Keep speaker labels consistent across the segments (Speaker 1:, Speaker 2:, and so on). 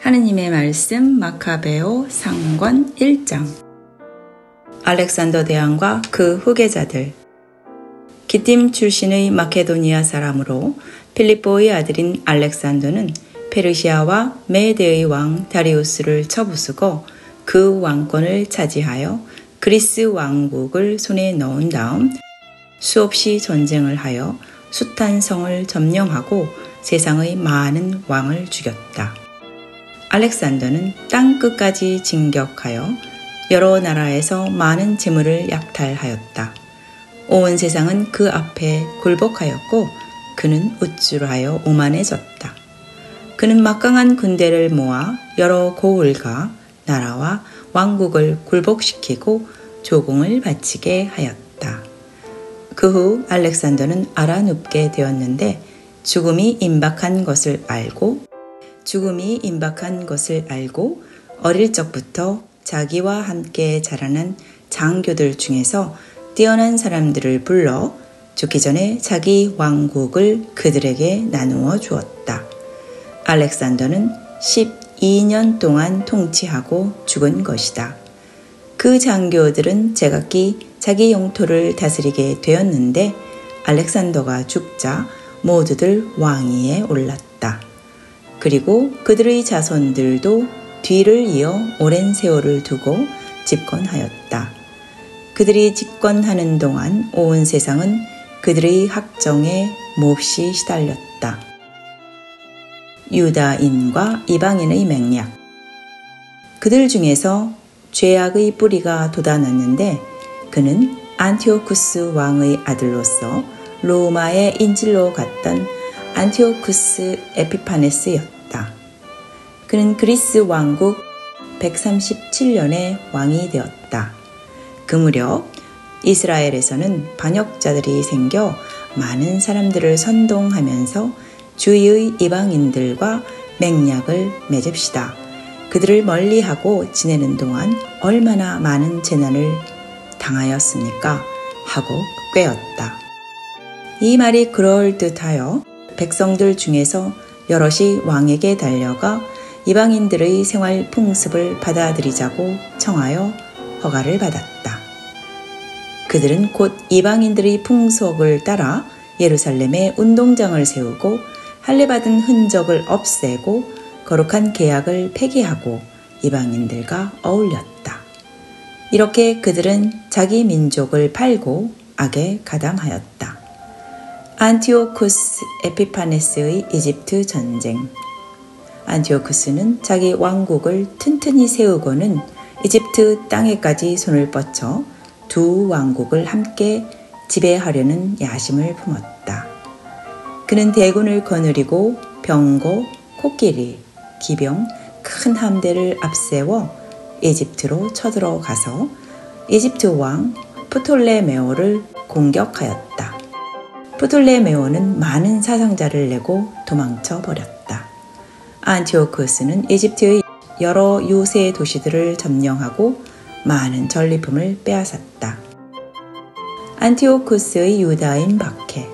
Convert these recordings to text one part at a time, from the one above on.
Speaker 1: 하느님의 말씀 마카베오 상권 1장. 알렉산더 대왕과 그 후계자들. 기띔 출신의 마케도니아 사람으로 필리포의 아들인 알렉산더는 페르시아와 메대의 왕 다리우스를 쳐부수고 그 왕권을 차지하여 그리스 왕국을 손에 넣은 다음 수없이 전쟁을 하여 숱한 성을 점령하고 세상의 많은 왕을 죽였다. 알렉산더는 땅 끝까지 진격하여 여러 나라에서 많은 재물을 약탈하였다. 온 세상은 그 앞에 굴복하였고 그는 우쭐하여 오만해졌다. 그는 막강한 군대를 모아 여러 고을과 나라와 왕국을 굴복시키고 조공을 바치게 하였다. 그 후 알렉산더는 알아눕게 되었는데 죽음이 임박한 것을 알고 어릴 적부터 자기와 함께 자라난 장교들 중에서 뛰어난 사람들을 불러 죽기 전에 자기 왕국을 그들에게 나누어 주었다. 알렉산더는 12년 동안 통치하고 죽은 것이다. 그 장교들은 제각기 자기 영토를 다스리게 되었는데 알렉산더가 죽자 모두들 왕위에 올랐다. 그리고 그들의 자손들도 뒤를 이어 오랜 세월을 두고 집권하였다. 그들이 집권하는 동안 온 세상은 그들의 학정에 몹시 시달렸다. 유다인과 이방인의 맹약. 그들 중에서 죄악의 뿌리가 돋아났는데 그는 안티오쿠스 왕의 아들로서 로마의 인질로 갔던 안티오쿠스 에피파네스였다. 그는 그리스 왕국 137년에 왕이 되었다. 그 무렵 이스라엘에서는 반역자들이 생겨 많은 사람들을 선동하면서 주위의 이방인들과 맹약을 맺읍시다. 그들을 멀리하고 지내는 동안 얼마나 많은 재난을 당하였습니까? 하고 꾀었다. 이 말이 그럴듯하여 백성들 중에서 여럿이 왕에게 달려가 이방인들의 생활 풍습을 받아들이자고 청하여 허가를 받았다. 그들은 곧 이방인들의 풍속을 따라 예루살렘에 운동장을 세우고 할례받은 흔적을 없애고 거룩한 계약을 폐기하고 이방인들과 어울렸다. 이렇게 그들은 자기 민족을 팔고 악에 가담하였다. 안티오쿠스 에피파네스의 이집트 전쟁. 안티오쿠스는 자기 왕국을 튼튼히 세우고는 이집트 땅에까지 손을 뻗쳐 두 왕국을 함께 지배하려는 야심을 품었다. 그는 대군을 거느리고 병거, 코끼리, 기병, 큰 함대를 앞세워 이집트로 쳐들어가서 이집트 왕 프톨레메오를 공격하였다. 프톨레메오는 많은 사상자를 내고 도망쳐 버렸다. 안티오쿠스는 이집트의 여러 유세 도시들을 점령하고 많은 전리품을 빼앗았다. 안티오쿠스의 유다인 박해.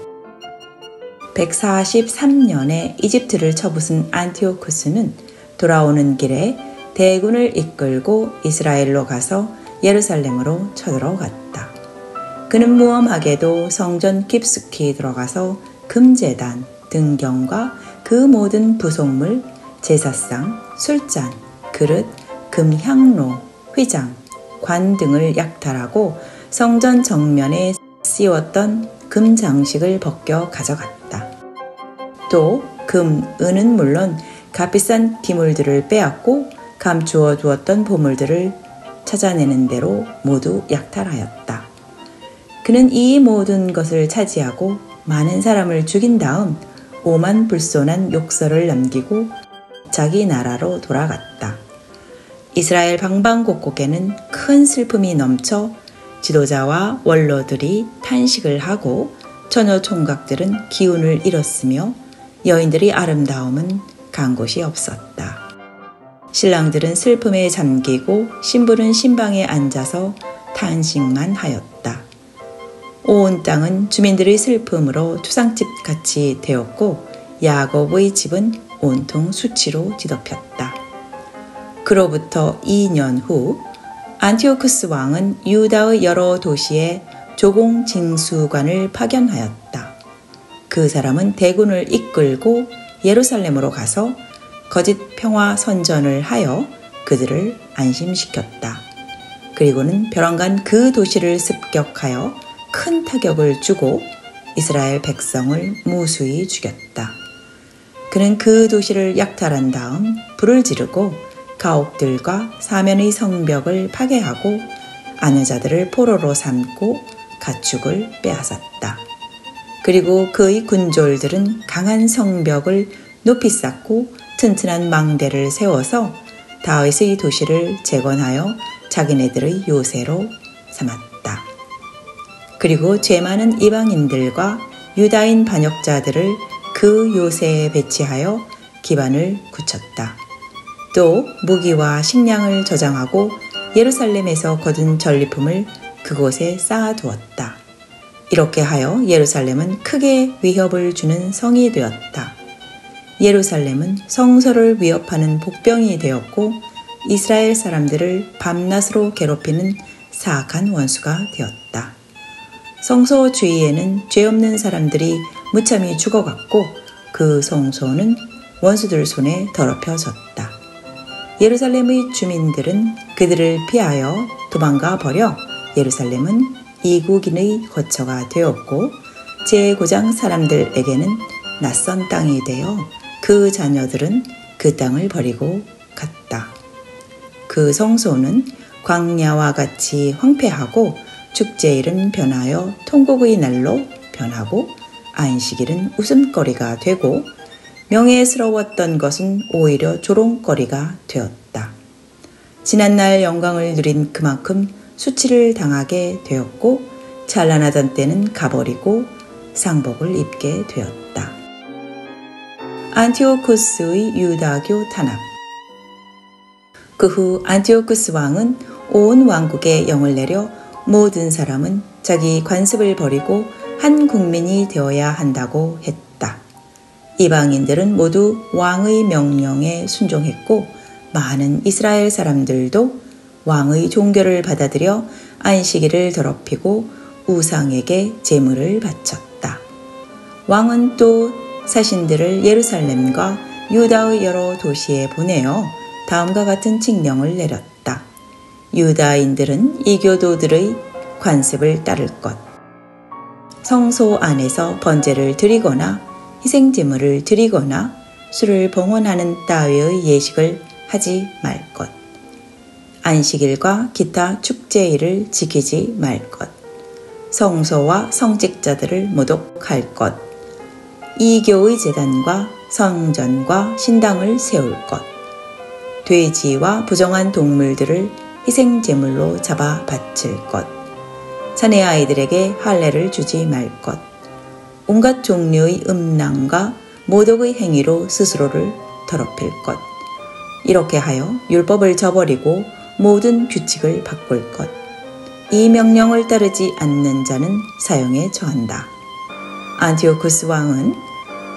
Speaker 1: 143년에 이집트를 쳐부순 안티오쿠스는 돌아오는 길에 대군을 이끌고 이스라엘로 가서 예루살렘으로 쳐들어갔다. 그는 무엄하게도 성전 깊숙이 들어가서 금제단, 등경과 그 모든 부속물, 제사상, 술잔, 그릇, 금향로, 휘장, 관 등을 약탈하고 성전 정면에 씌웠던 금 장식을 벗겨 가져갔다. 또 금, 은은 물론 값비싼 기물들을 빼앗고 감추어 두었던 보물들을 찾아내는 대로 모두 약탈하였다. 그는 이 모든 것을 차지하고 많은 사람을 죽인 다음 오만불손한 욕설을 남기고 자기 나라로 돌아갔다. 이스라엘 방방곡곡에는 큰 슬픔이 넘쳐 지도자와 원로들이 탄식을 하고 처녀 총각들은 기운을 잃었으며 여인들의 아름다움은 간 곳이 없었다. 신랑들은 슬픔에 잠기고 신부는 신방에 앉아서 탄식만 하였다. 온 땅은 주민들의 슬픔으로 투상집같이 되었고 야곱의 집은 온통 수치로 뒤덮였다. 그로부터 2년 후 안티오쿠스 왕은 유다의 여러 도시에 조공 징수관을 파견하였다. 그 사람은 대군을 이끌고 예루살렘으로 가서 거짓 평화 선전을 하여 그들을 안심시켰다. 그리고는 벼랑간 그 도시를 습격하여 큰 타격을 주고 이스라엘 백성을 무수히 죽였다. 그는 그 도시를 약탈한 다음 불을 지르고 가옥들과 사면의 성벽을 파괴하고 아내자들을 포로로 삼고 가축을 빼앗았다. 그리고 그의 군졸들은 강한 성벽을 높이 쌓고 튼튼한 망대를 세워서 다윗의 도시를 재건하여 자기네들의 요새로 삼았다. 그리고 죄 많은 이방인들과 유다인 반역자들을 그 요새에 배치하여 기반을 굳혔다. 또 무기와 식량을 저장하고 예루살렘에서 거둔 전리품을 그곳에 쌓아두었다. 이렇게 하여 예루살렘은 크게 위협을 주는 성이 되었다. 예루살렘은 성소를 위협하는 복병이 되었고 이스라엘 사람들을 밤낮으로 괴롭히는 사악한 원수가 되었다. 성소 주위에는 죄 없는 사람들이 무참히 죽어갔고 그 성소는 원수들 손에 더럽혀졌다. 예루살렘의 주민들은 그들을 피하여 도망가 버려 예루살렘은 이국인의 거처가 되었고 제고장 사람들에게는 낯선 땅이 되어 그 자녀들은 그 땅을 버리고 갔다. 그 성소는 광야와 같이 황폐하고 축제일은 변하여 통곡의 날로 변하고 안식일은 웃음거리가 되고 명예스러웠던 것은 오히려 조롱거리가 되었다. 지난날 영광을 누린 그만큼 수치를 당하게 되었고 찬란하던 때는 가버리고 상복을 입게 되었다. 안티오쿠스의 유다교 탄압. 그 후 안티오쿠스 왕은 온 왕국에 영을 내려 모든 사람은 자기 관습을 버리고 한 국민이 되어야 한다고 했다. 이방인들은 모두 왕의 명령에 순종했고 많은 이스라엘 사람들도 왕의 종교를 받아들여 안식일을 더럽히고 우상에게 제물을 바쳤다. 왕은 또 사신들을 예루살렘과 유다의 여러 도시에 보내어 다음과 같은 칙령을 내렸다. 유다인들은 이교도들의 관습을 따를 것, 성소 안에서 번제를 드리거나 희생제물을 드리거나 술을 봉헌하는 따위의 예식을 하지 말 것, 안식일과 기타 축제일을 지키지 말 것, 성소와 성직자들을 모독할 것, 이교의 제단과 성전과 신당을 세울 것, 돼지와 부정한 동물들을 희생제물로 잡아 바칠 것, 사내 아이들에게 할례를 주지 말 것, 온갖 종류의 음란과 모독의 행위로 스스로를 더럽힐 것, 이렇게 하여 율법을 저버리고 모든 규칙을 바꿀 것, 이 명령을 따르지 않는 자는 사형에 처한다. 안티오쿠스 왕은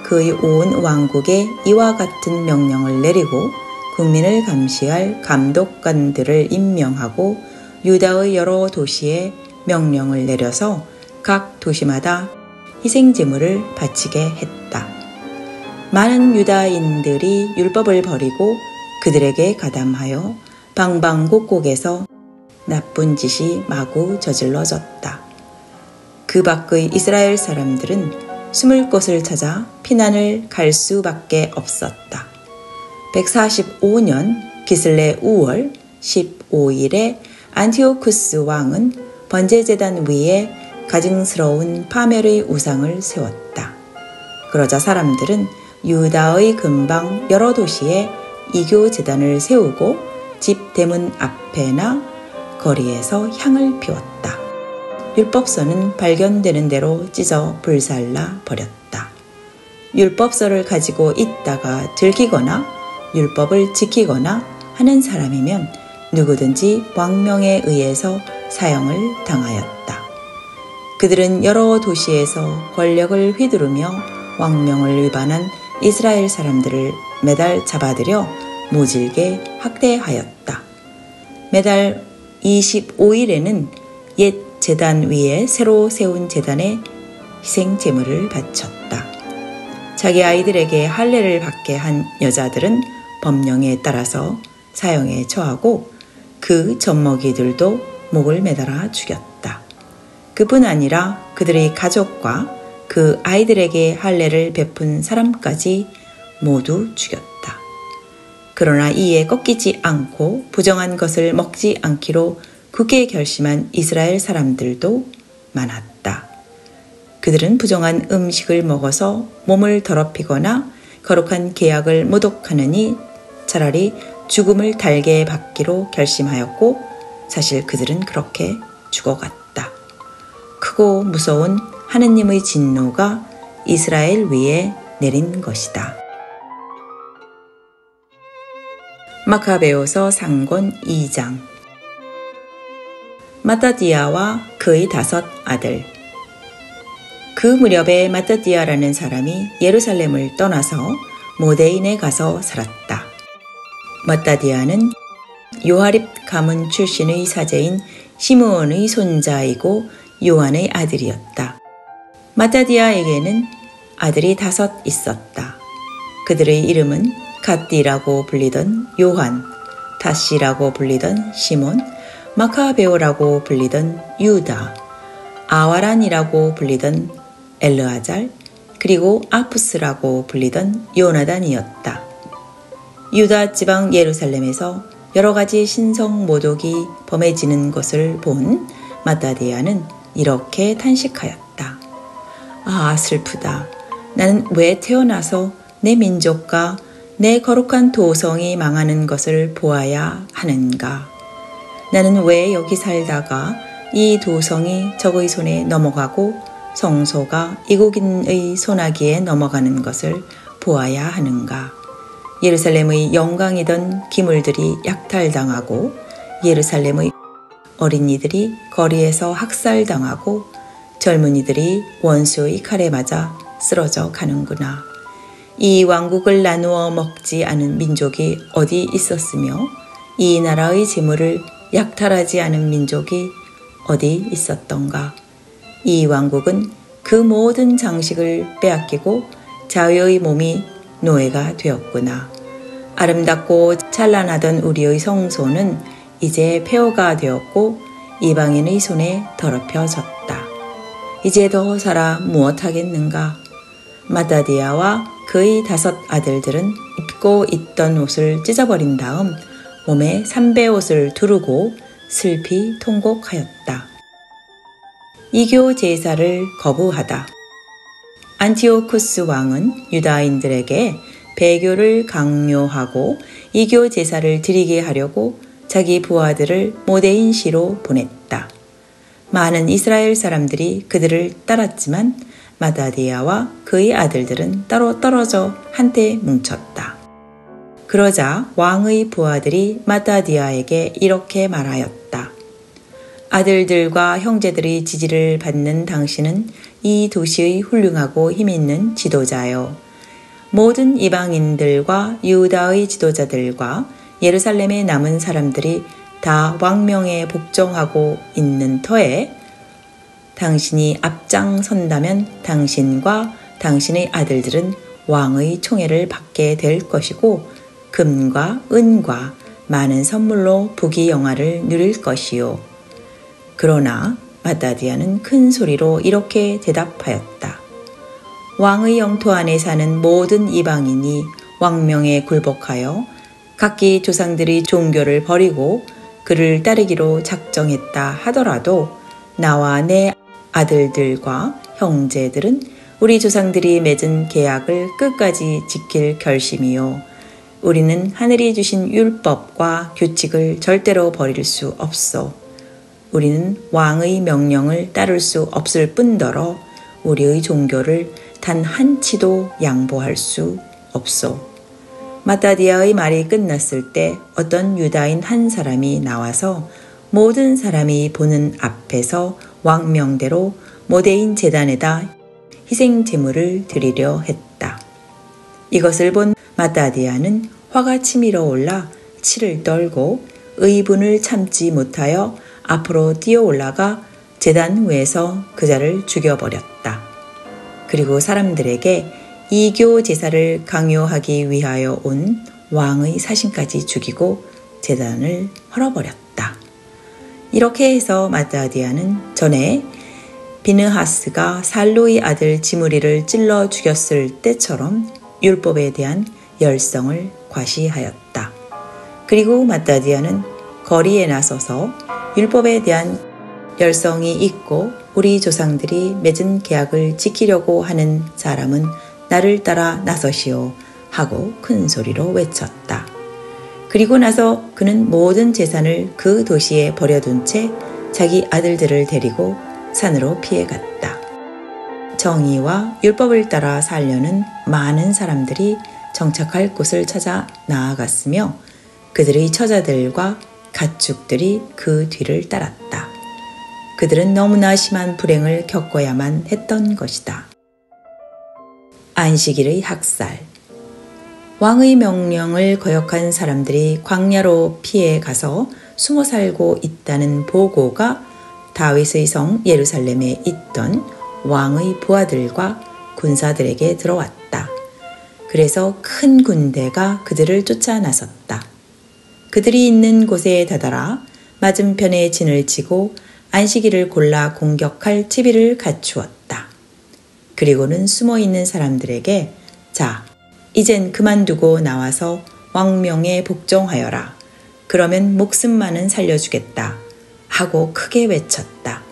Speaker 1: 그의 온 왕국에 이와 같은 명령을 내리고 국민을 감시할 감독관들을 임명하고 유다의 여러 도시에 명령을 내려서 각 도시마다 희생제물을 바치게 했다. 많은 유다인들이 율법을 버리고 그들에게 가담하여 방방곡곡에서 나쁜 짓이 마구 저질러졌다. 그 밖의 이스라엘 사람들은 숨을 곳을 찾아 피난을 갈 수밖에 없었다. 145년 기슬레 5월 15일에 안티오쿠스 왕은 번제제단 위에 가증스러운 파멸의 우상을 세웠다. 그러자 사람들은 유다의 근방 여러 도시에 이교 제단을 세우고 집 대문 앞에나 거리에서 향을 피웠다. 율법서는 발견되는 대로 찢어 불살라 버렸다. 율법서를 가지고 있다가 들키거나 율법을 지키거나 하는 사람이면 누구든지 왕명에 의해서 사형을 당하였다. 그들은 여러 도시에서 권력을 휘두르며 왕명을 위반한 이스라엘 사람들을 매달 잡아들여 모질게 학대하였다. 매달 25일에는 옛 제단 위에 새로 세운 제단에 희생 제물을 바쳤다. 자기 아이들에게 할례를 받게 한 여자들은 법령에 따라서 사형에 처하고 그 젖먹이들도 목을 매달아 죽였다. 그뿐 아니라 그들의 가족과 그 아이들에게 할례를 베푼 사람까지 모두 죽였다. 그러나 이에 꺾이지 않고 부정한 것을 먹지 않기로 굳게 결심한 이스라엘 사람들도 많았다. 그들은 부정한 음식을 먹어서 몸을 더럽히거나 거룩한 계약을 모독하느니 차라리 죽음을 달게 받기로 결심하였고 사실 그들은 그렇게 죽어갔다. 크고 무서운 하느님의 진노가 이스라엘 위에 내린 것이다. 마카베오서 상권 2장. 마따디아와 그의 5 아들. 그 무렵에 마따디아라는 사람이 예루살렘을 떠나서 모데인에 가서 살았다. 마따디아는 요하립 가문 출신의 사제인 시므온의 손자이고 요한의 아들이었다. 마따디아에게는 아들이 5 있었다. 그들의 이름은 갓디라고 불리던 요한, 다시라고 불리던 시몬, 마카베오라고 불리던 유다, 아와란이라고 불리던 엘르아잘, 그리고 아푸스라고 불리던 요나단이었다. 유다 지방 예루살렘에서 여러 가지 신성 모독이 범해지는 것을 본 마따디아는 이렇게 탄식하였다. 아, 슬프다. 나는 왜 태어나서 내 민족과 내 거룩한 도성이 망하는 것을 보아야 하는가? 나는 왜 여기 살다가 이 도성이 적의 손에 넘어가고 성소가 이국인의 손아귀에 넘어가는 것을 보아야 하는가? 예루살렘의 영광이던 기물들이 약탈당하고 예루살렘의 어린이들이 거리에서 학살당하고 젊은이들이 원수의 칼에 맞아 쓰러져 가는구나. 이 왕국을 나누어 먹지 않은 민족이 어디 있었으며 이 나라의 재물을 약탈하지 않은 민족이 어디 있었던가. 이 왕국은 그 모든 장식을 빼앗기고 자유의 몸이 노예가 되었구나. 아름답고 찬란하던 우리의 성소는 이제 폐허가 되었고 이방인의 손에 더럽혀졌다. 이제 더 살아 무엇하겠는가. 마따디아와 그의 5 아들들은 입고 있던 옷을 찢어버린 다음 몸에 삼배옷을 두르고 슬피 통곡하였다. 이교 제사를 거부하다. 안티오쿠스 왕은 유다인들에게 배교를 강요하고 이교 제사를 드리게 하려고 자기 부하들을 모데인시로 보냈다. 많은 이스라엘 사람들이 그들을 따랐지만 마따디아와 그의 아들들은 따로 떨어져 한때 뭉쳤다. 그러자 왕의 부하들이 마따디아에게 이렇게 말하였다. 아들들과 형제들의 지지를 받는 당신은 이 도시의 훌륭하고 힘있는 지도자요. 모든 이방인들과 유다의 지도자들과 예루살렘에 남은 사람들이 다 왕명에 복종하고 있는 터에 당신이 앞장선다면 당신과 당신의 아들들은 왕의 총애를 받게 될 것이고 금과 은과 많은 선물로 부귀영화를 누릴 것이요. 그러나 마따디아는 큰 소리로 이렇게 대답하였다. 왕의 영토 안에 사는 모든 이방인이 왕명에 굴복하여 각기 조상들의 종교를 버리고 그를 따르기로 작정했다 하더라도 나와 내 아들들과 형제들은 우리 조상들이 맺은 계약을 끝까지 지킬 결심이요. 우리는 하늘이 주신 율법과 규칙을 절대로 버릴 수 없소. 우리는 왕의 명령을 따를 수 없을 뿐더러 우리의 종교를 단 한치도 양보할 수 없소. 마따디아의 말이 끝났을 때 어떤 유다인 한 사람이 나와서 모든 사람이 보는 앞에서 왕명대로 모데인 제단에다 희생 제물을 드리려 했다. 이것을 본 마따디아는 화가 치밀어 올라 치를 떨고 의분을 참지 못하여 앞으로 뛰어 올라가 제단 위에서 그자를 죽여버렸다. 그리고 사람들에게 이교 제사를 강요하기 위하여 온 왕의 사신까지 죽이고 제단을 헐어버렸다. 이렇게 해서 마따디아는 전에 비느하스가 살로의 아들 지므리를 찔러 죽였을 때처럼 율법에 대한 열성을 과시하였다. 그리고 마따디아는 거리에 나서서 율법에 대한 열성이 있고 우리 조상들이 맺은 계약을 지키려고 하는 사람은 나를 따라 나서시오 하고 큰 소리로 외쳤다. 그리고 나서 그는 모든 재산을 그 도시에 버려둔 채 자기 아들들을 데리고 산으로 피해갔다. 정의와 율법을 따라 살려는 많은 사람들이 정착할 곳을 찾아 나아갔으며 그들의 처자들과 가축들이 그 뒤를 따랐다. 그들은 너무나 심한 불행을 겪어야만 했던 것이다. 안식일의 학살. 왕의 명령을 거역한 사람들이 광야로 피해 가서 숨어 살고 있다는 보고가 다윗의 성 예루살렘에 있던 왕의 부하들과 군사들에게 들어왔다. 그래서 큰 군대가 그들을 쫓아 나섰다. 그들이 있는 곳에 다다라 맞은편에 진을 치고 안식일을 골라 공격할 채비를 갖추었다. 그리고는 숨어있는 사람들에게 자, 이젠 그만두고 나와서 왕명에 복종하여라. 그러면 목숨만은 살려주겠다. 하고 크게 외쳤다.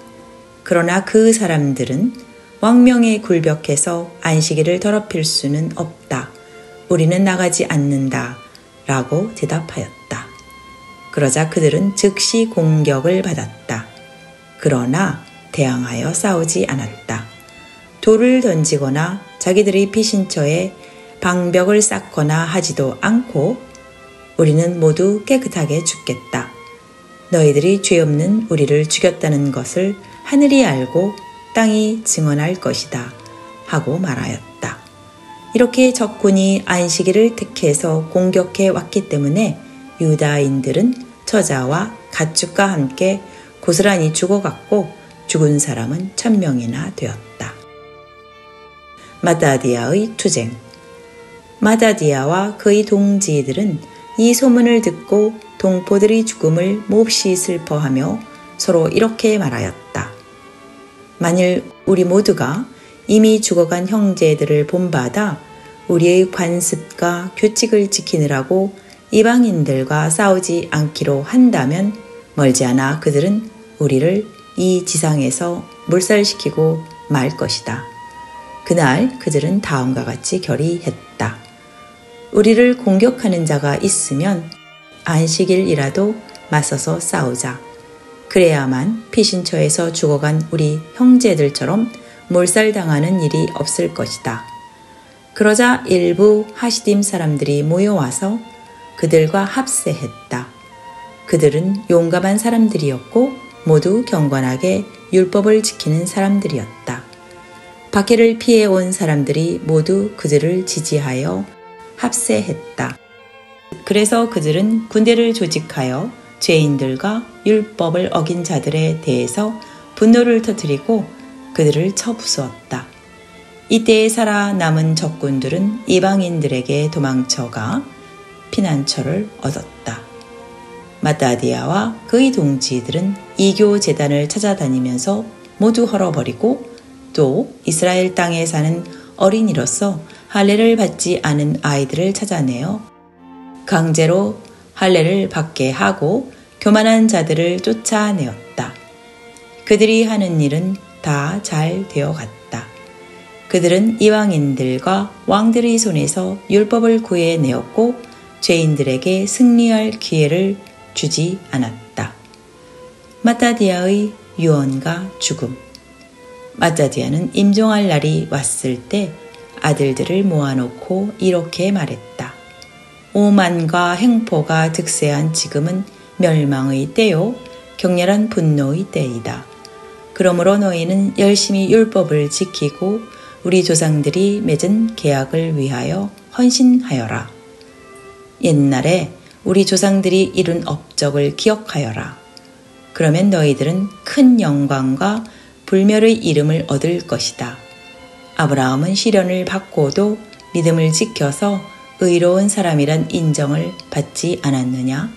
Speaker 1: 그러나 그 사람들은 왕명에 굴벽해서 안식일을 더럽힐 수는 없다. 우리는 나가지 않는다. 라고 대답하였다. 그러자 그들은 즉시 공격을 받았다. 그러나 대항하여 싸우지 않았다. 돌을 던지거나 자기들의 피신처에 방벽을 쌓거나 하지도 않고 우리는 모두 깨끗하게 죽겠다. 너희들이 죄 없는 우리를 죽였다는 것을 하늘이 알고 땅이 증언할 것이다. 하고 말하였다. 이렇게 적군이 안식일을 택해서 공격해 왔기 때문에 유다인들은 처자와 가축과 함께 고스란히 죽어갔고 죽은 사람은 1000명이나 되었다. 마따디아의 투쟁. 마따디아와 그의 동지들은 이 소문을 듣고 동포들의 죽음을 몹시 슬퍼하며 서로 이렇게 말하였다. 만일 우리 모두가 이미 죽어간 형제들을 본받아 우리의 관습과 규칙을 지키느라고 이방인들과 싸우지 않기로 한다면 멀지 않아 그들은 우리를 이 지상에서 몰살시키고 말 것이다. 그날 그들은 다음과 같이 결의했다. 우리를 공격하는 자가 있으면 안식일이라도 맞서서 싸우자. 그래야만 피신처에서 죽어간 우리 형제들처럼 몰살당하는 일이 없을 것이다. 그러자 일부 하시딤 사람들이 모여와서 그들과 합세했다. 그들은 용감한 사람들이었고 모두 경건하게 율법을 지키는 사람들이었다. 박해를 피해온 사람들이 모두 그들을 지지하여 합세했다. 그래서 그들은 군대를 조직하여 죄인들과 율법을 어긴 자들에 대해서 분노를 터뜨리고 그들을 쳐부수었다. 이때에 살아남은 적군들은 이방인들에게 도망쳐가 피난처를 얻었다. 마따디아와 그의 동지들은 이교 제단을 찾아다니면서 모두 헐어버리고 또 이스라엘 땅에 사는 어린이로서 할례를 받지 않은 아이들을 찾아내어 강제로 할례를 받게 하고 교만한 자들을 쫓아내었다. 그들이 하는 일은 다 잘 되어갔다. 그들은 이방인들과 왕들의 손에서 율법을 구해내었고 죄인들에게 승리할 기회를 주지 않았다. 마따디아의 유언과 죽음. 마따디아는 임종할 날이 왔을 때 아들들을 모아놓고 이렇게 말했다. 오만과 행포가 득세한 지금은 멸망의 때요 격렬한 분노의 때이다. 그러므로 너희는 열심히 율법을 지키고 우리 조상들이 맺은 계약을 위하여 헌신하여라. 옛날에 우리 조상들이 이룬 업적을 기억하여라. 그러면 너희들은 큰 영광과 불멸의 이름을 얻을 것이다. 아브라함은 시련을 받고도 믿음을 지켜서 의로운 사람이란 인정을 받지 않았느냐?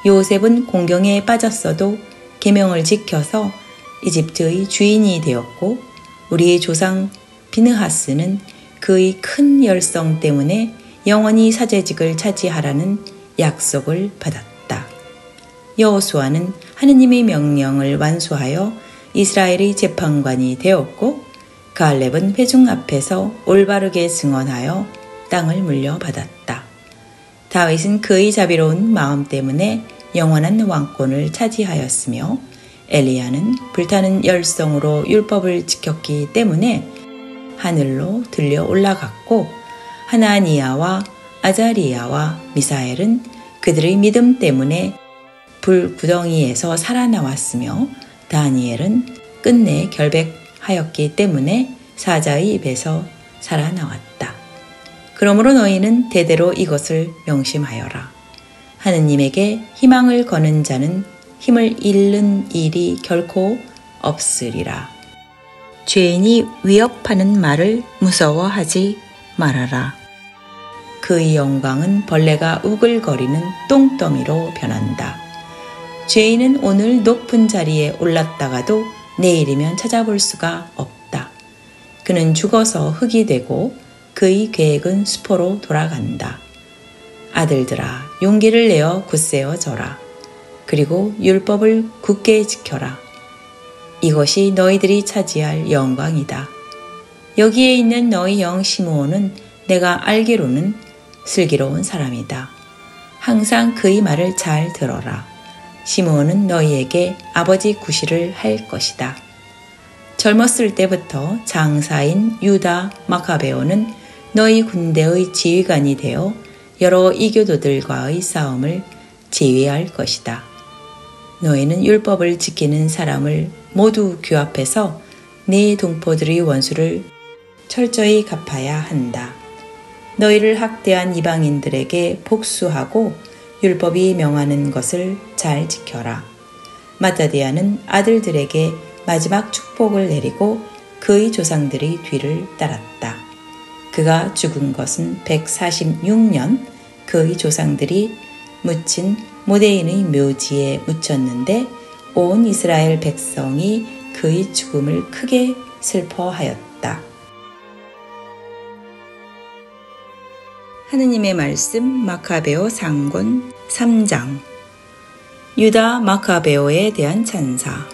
Speaker 1: 요셉은 공경에 빠졌어도 계명을 지켜서 이집트의 주인이 되었고 우리의 조상 비느하스는 그의 큰 열성 때문에 영원히 사제직을 차지하라는 약속을 받았다. 여호수아는 하느님의 명령을 완수하여 이스라엘의 재판관이 되었고 갈렙은 회중 앞에서 올바르게 증언하여 땅을 물려받았다. 다윗은 그의 자비로운 마음 때문에 영원한 왕권을 차지하였으며 엘리야는 불타는 열성으로 율법을 지켰기 때문에 하늘로 들려 올라갔고 하나니아와 아자리야와 미사엘은 그들의 믿음 때문에 불구덩이에서 살아나왔으며 다니엘은 끝내 결백하였기 때문에 사자의 입에서 살아나왔다. 그러므로 너희는 대대로 이것을 명심하여라. 하느님에게 희망을 거는 자는 힘을 잃는 일이 결코 없으리라. 죄인이 위협하는 말을 무서워하지 말아라. 그의 영광은 벌레가 우글거리는 똥더미로 변한다. 죄인은 오늘 높은 자리에 올랐다가도 내일이면 찾아볼 수가 없다. 그는 죽어서 흙이 되고 그의 계획은 수포로 돌아간다. 아들들아, 용기를 내어 굳세어져라. 그리고 율법을 굳게 지켜라. 이것이 너희들이 차지할 영광이다. 여기에 있는 너희 형 시므온은 내가 알기로는 슬기로운 사람이다. 항상 그의 말을 잘 들어라. 시므온은 너희에게 아버지 구실을 할 것이다. 젊었을 때부터 장사인 유다 마카베오는 너희 군대의 지휘관이 되어 여러 이교도들과의 싸움을 지휘할 것이다. 너희는 율법을 지키는 사람을 모두 규합해서 네 동포들의 원수를 철저히 갚아야 한다. 너희를 학대한 이방인들에게 복수하고 율법이 명하는 것을 잘 지켜라. 마따디아는 아들들에게 마지막 축복을 내리고 그의 조상들의 뒤를 따랐다. 그가 죽은 것은 146년 그의 조상들이 묻힌 모데인의 묘지에 묻혔는데 온 이스라엘 백성이 그의 죽음을 크게 슬퍼하였다. 하느님의 말씀 마카베오 상권 3장. 유다 마카베오에 대한 찬사.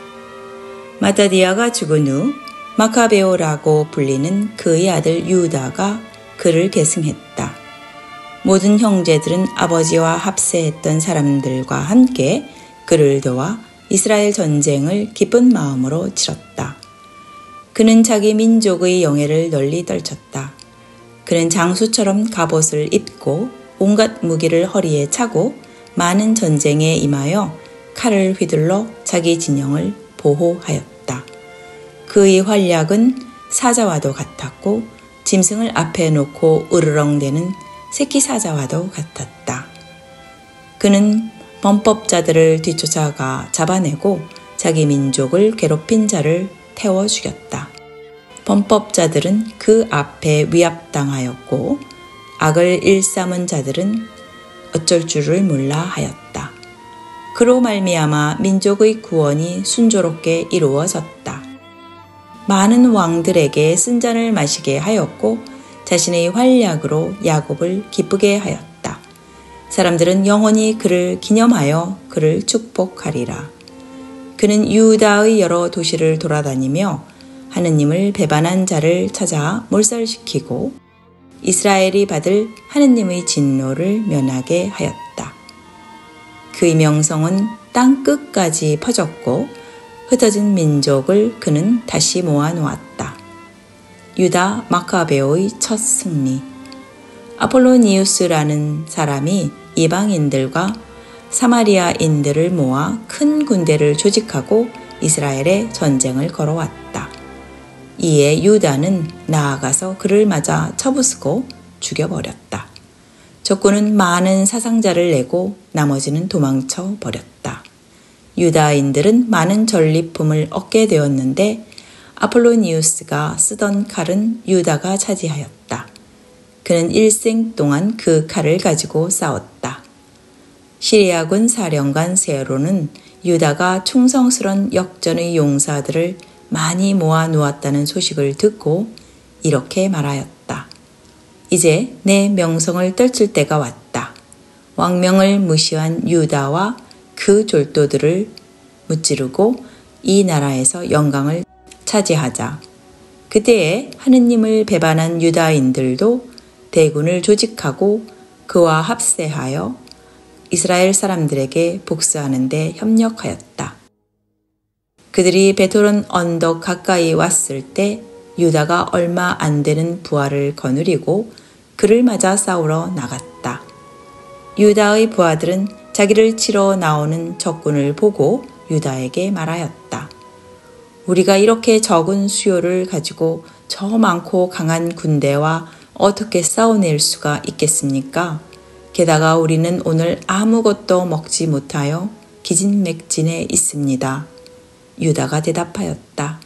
Speaker 1: 마따디아가 죽은 후 마카베오라고 불리는 그의 아들 유다가 그를 계승했다. 모든 형제들은 아버지와 합세했던 사람들과 함께 그를 도와 이스라엘 전쟁을 기쁜 마음으로 치렀다. 그는 자기 민족의 영예를 널리 떨쳤다. 그는 장수처럼 갑옷을 입고 온갖 무기를 허리에 차고 많은 전쟁에 임하여 칼을 휘둘러 자기 진영을 보호하였다. 그의 활약은 사자와도 같았고 짐승을 앞에 놓고 으르렁대는 새끼 사자와도 같았다. 그는 범법자들을 뒤쫓아가 잡아내고 자기 민족을 괴롭힌 자를 태워 죽였다. 범법자들은 그 앞에 위압당하였고 악을 일삼은 자들은 어쩔 줄을 몰라 하였다. 그로 말미암아 민족의 구원이 순조롭게 이루어졌다. 많은 왕들에게 쓴잔을 마시게 하였고 자신의 활약으로 야곱을 기쁘게 하였다. 사람들은 영원히 그를 기념하여 그를 축복하리라. 그는 유다의 여러 도시를 돌아다니며 하느님을 배반한 자를 찾아 몰살시키고 이스라엘이 받을 하느님의 진노를 면하게 하였다. 그의 명성은 땅 끝까지 퍼졌고 흩어진 민족을 그는 다시 모아놓았다. 유다 마카베오의 첫 승리. 아폴로니우스라는 사람이 이방인들과 사마리아인들을 모아 큰 군대를 조직하고 이스라엘에 전쟁을 걸어왔다. 이에 유다는 나아가서 그를 맞아 쳐부수고 죽여버렸다. 적군은 많은 사상자를 내고 나머지는 도망쳐 버렸다. 유다인들은 많은 전리품을 얻게 되었는데 아폴로니우스가 쓰던 칼은 유다가 차지하였다. 그는 일생 동안 그 칼을 가지고 싸웠다. 시리아군 사령관 세로는 유다가 충성스런 역전의 용사들을 많이 모아 놓았다는 소식을 듣고 이렇게 말하였다. 이제 내 명성을 떨칠 때가 왔다. 왕명을 무시한 유다와 그 졸도들을 무찌르고 이 나라에서 영광을 차지하자. 그때에 하느님을 배반한 유다인들도 대군을 조직하고 그와 합세하여 이스라엘 사람들에게 복수하는 데 협력하였다. 그들이 베토론 언덕 가까이 왔을 때 유다가 얼마 안 되는 부하를 거느리고 그를 맞아 싸우러 나갔다. 유다의 부하들은 자기를 치러 나오는 적군을 보고 유다에게 말하였다. 우리가 이렇게 적은 수요를 가지고 저 많고 강한 군대와 어떻게 싸워낼 수가 있겠습니까? 게다가 우리는 오늘 아무것도 먹지 못하여 기진맥진해 있습니다. 유다가 대답하였다.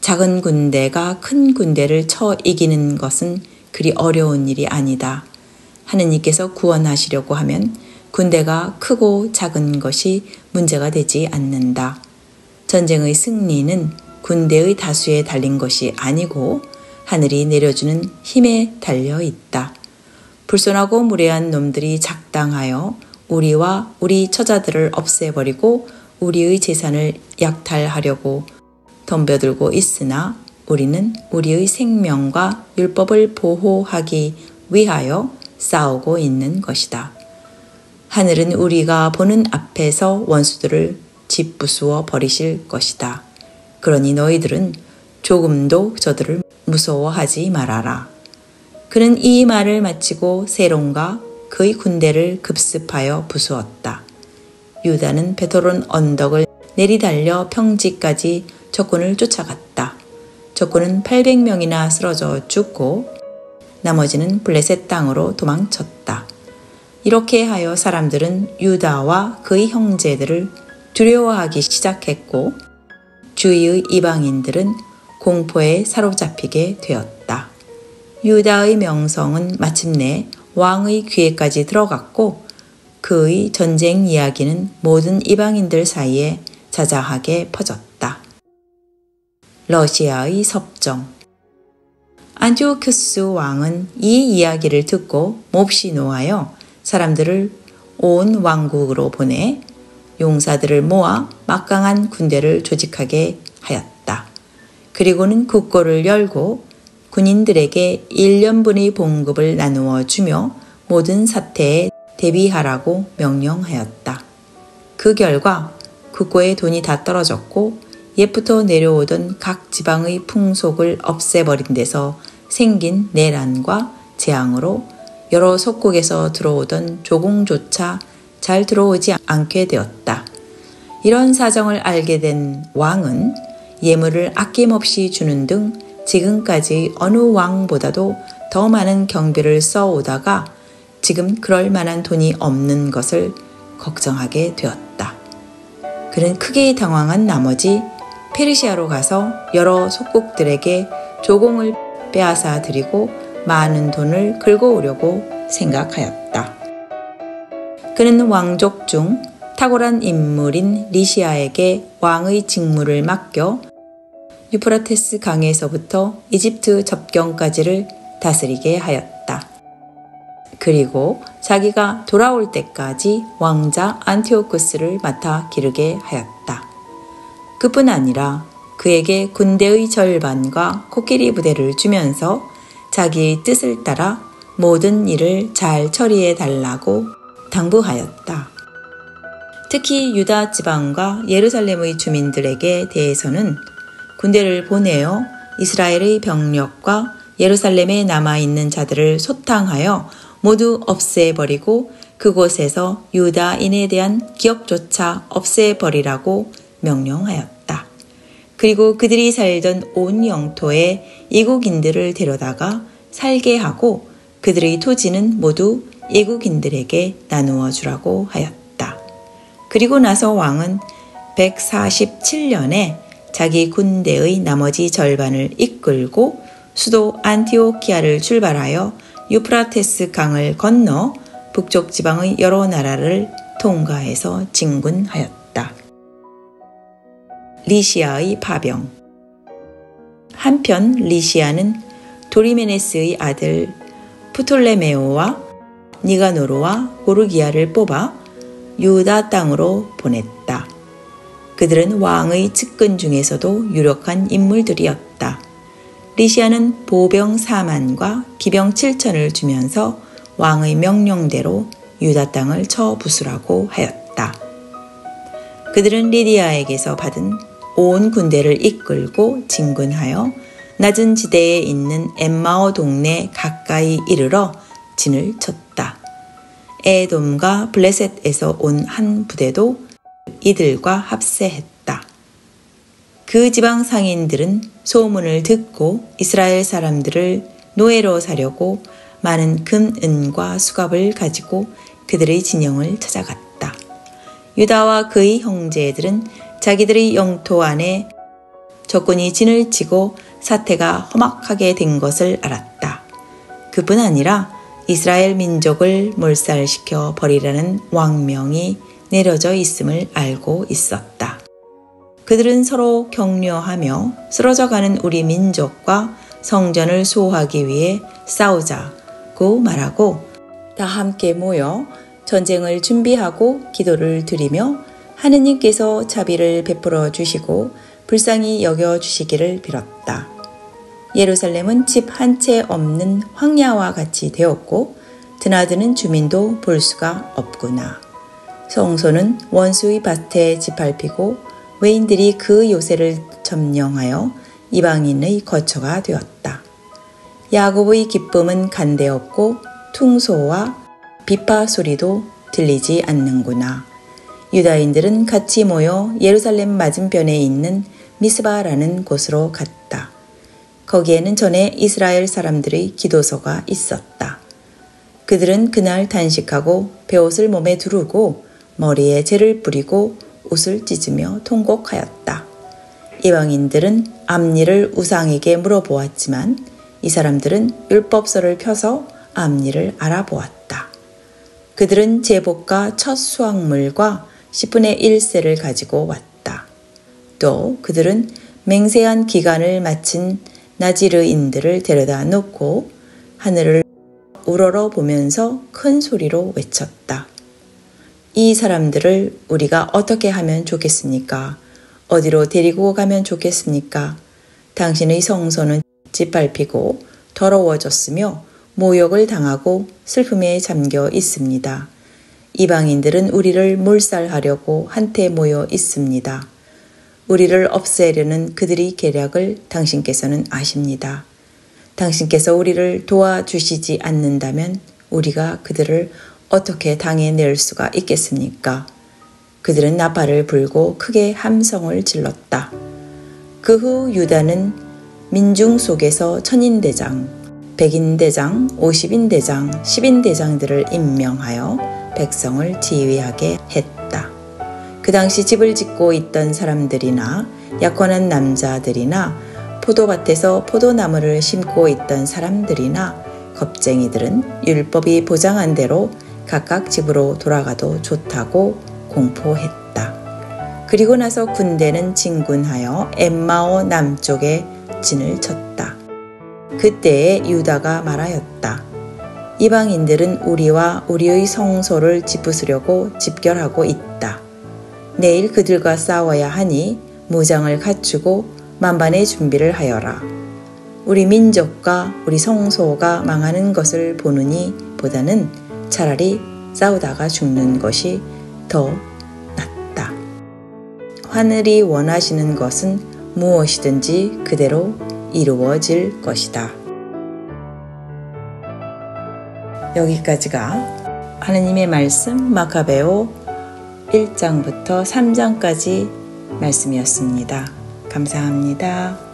Speaker 1: 작은 군대가 큰 군대를 쳐 이기는 것은 그리 어려운 일이 아니다. 하느님께서 구원하시려고 하면 군대가 크고 작은 것이 문제가 되지 않는다. 전쟁의 승리는 군대의 다수에 달린 것이 아니고 하늘이 내려주는 힘에 달려 있다. 불손하고 무례한 놈들이 작당하여 우리와 우리 처자들을 없애버리고 우리의 재산을 약탈하려고 덤벼들고 있으나 우리는 우리의 생명과 율법을 보호하기 위하여 싸우고 있는 것이다. 하늘은 우리가 보는 앞에서 원수들을 짓부수어 버리실 것이다. 그러니 너희들은 조금도 저들을 무서워하지 말아라. 그는 이 말을 마치고 세론과 그의 군대를 급습하여 부수었다. 유다는 베토론 언덕을 내리달려 평지까지 적군을 쫓아갔다. 적군은 800명이나 쓰러져 죽고 나머지는 블레셋 땅으로 도망쳤다. 이렇게 하여 사람들은 유다와 그의 형제들을 두려워하기 시작했고 주위의 이방인들은 공포에 사로잡히게 되었다. 유다의 명성은 마침내 왕의 귀에까지 들어갔고 그의 전쟁 이야기는 모든 이방인들 사이에 자자하게 퍼졌다. 러시아의 섭정. 안티오쿠스 왕은 이 이야기를 듣고 몹시 노하여 사람들을 온 왕국으로 보내 용사들을 모아 막강한 군대를 조직하게 하였다. 그리고는 국고를 열고 군인들에게 1년분의 봉급을 나누어 주며 모든 사태에 대비하라고 명령하였다. 그 결과 국고의 돈이 다 떨어졌고 옛부터 내려오던 각 지방의 풍속을 없애버린 데서 생긴 내란과 재앙으로 여러 속국에서 들어오던 조공조차 잘 들어오지 않게 되었다. 이런 사정을 알게 된 왕은 예물을 아낌없이 주는 등 지금까지 어느 왕보다도 더 많은 경비를 써오다가 지금 그럴 만한 돈이 없는 것을 걱정하게 되었다. 그는 크게 당황한 나머지 페르시아로 가서 여러 속국들에게 조공을 빼앗아 드리고 많은 돈을 긁어 오려고 생각하였다. 그는 왕족 중 탁월한 인물인 리시아에게 왕의 직무를 맡겨 유프라테스 강에서부터 이집트 접경까지를 다스리게 하였다. 그리고 자기가 돌아올 때까지 왕자 안티오쿠스를 맡아 기르게 하였다. 그뿐 아니라 그에게 군대의 절반과 코끼리 부대를 주면서 자기의 뜻을 따라 모든 일을 잘 처리해 달라고 당부하였다. 특히 유다 지방과 예루살렘의 주민들에게 대해서는 군대를 보내어 이스라엘의 병력과 예루살렘에 남아있는 자들을 소탕하여 모두 없애버리고 그곳에서 유다인에 대한 기억조차 없애버리라고 명령하였다. 그리고 그들이 살던 온 영토에 이국인들을 데려다가 살게 하고 그들의 토지는 모두 애국인들에게 나누어 주라고 하였다. 그리고 나서 왕은 147년에 자기 군대의 나머지 절반을 이끌고 수도 안티오키아를 출발하여 유프라테스 강을 건너 북쪽 지방의 여러 나라를 통과해서 진군하였다. 리시아의 파병. 한편 리시아는 도리메네스의 아들 프톨레메오와 니가노르와 고르기아를 뽑아 유다 땅으로 보냈다. 그들은 왕의 측근 중에서도 유력한 인물들이었다. 리시아는 보병 4만과 기병 7천을 주면서 왕의 명령대로 유다 땅을 쳐부수라고 하였다. 그들은 리디아에게서 받은 온 군대를 이끌고 진군하여 낮은 지대에 있는 엠마오 동네 가까이 이르러 진을 쳤다. 에돔과 블레셋에서 온 한 부대도 이들과 합세했다. 그 지방 상인들은 소문을 듣고 이스라엘 사람들을 노예로 사려고 많은 금, 은과 수갑을 가지고 그들의 진영을 찾아갔다. 유다와 그의 형제들은 자기들의 영토 안에 적군이 진을 치고 사태가 험악하게 된 것을 알았다. 그뿐 아니라 이스라엘 민족을 몰살시켜 버리라는 왕명이 내려져 있음을 알고 있었다. 그들은 서로 격려하며 쓰러져가는 우리 민족과 성전을 수호하기 위해 싸우자고 말하고 다 함께 모여 전쟁을 준비하고 기도를 드리며 하느님께서 자비를 베풀어 주시고 불쌍히 여겨 주시기를 빌었다. 예루살렘은 집 한 채 없는 황야와 같이 되었고 드나드는 주민도 볼 수가 없구나. 성소는 원수의 밭에 짓밟히고 외인들이 그 요새를 점령하여 이방인의 거처가 되었다. 야곱의 기쁨은 간데없고 퉁소와 비파 소리도 들리지 않는구나. 유다인들은 같이 모여 예루살렘 맞은편에 있는 미스바라는 곳으로 갔다. 거기에는 전에 이스라엘 사람들의 기도소가 있었다. 그들은 그날 단식하고 베옷을 몸에 두르고 머리에 재를 뿌리고 옷을 찢으며 통곡하였다. 이방인들은 앞일을 우상에게 물어보았지만 이 사람들은 율법서를 펴서 앞일을 알아보았다. 그들은 제복과 첫 수확물과 10분의 1세를 가지고 왔다. 또 그들은 맹세한 기간을 마친 나지르인들을 데려다 놓고 하늘을 우러러 보면서 큰 소리로 외쳤다. 이 사람들을 우리가 어떻게 하면 좋겠습니까? 어디로 데리고 가면 좋겠습니까? 당신의 성소는 짓밟히고 더러워졌으며 모욕을 당하고 슬픔에 잠겨 있습니다. 이방인들은 우리를 몰살하려고 한테 모여 있습니다. 우리를 없애려는 그들의 계략을 당신께서는 아십니다. 당신께서 우리를 도와주시지 않는다면 우리가 그들을 어떻게 당해낼 수가 있겠습니까? 그들은 나팔을 불고 크게 함성을 질렀다. 그 후 유다는 민중 속에서 천인대장, 백인대장, 50인대장, 10인대장들을 임명하여 백성을 지휘하게 했다. 그 당시 집을 짓고 있던 사람들이나 약혼한 남자들이나 포도밭에서 포도나무를 심고 있던 사람들이나 겁쟁이들은 율법이 보장한 대로 각각 집으로 돌아가도 좋다고 공포했다. 그리고 나서 군대는 진군하여 엠마오 남쪽에 진을 쳤다. 그때에 유다가 말하였다. 이방인들은 우리와 우리의 성소를 짓부수려고 집결하고 있다. 내일 그들과 싸워야 하니 무장을 갖추고 만반의 준비를 하여라. 우리 민족과 우리 성소가 망하는 것을 보느니 보다는 차라리 싸우다가 죽는 것이 더 낫다. 하늘이 원하시는 것은 무엇이든지 그대로 이루어질 것이다. 여기까지가 하느님의 말씀 마카베오 1장부터 3장까지 말씀이었습니다. 감사합니다.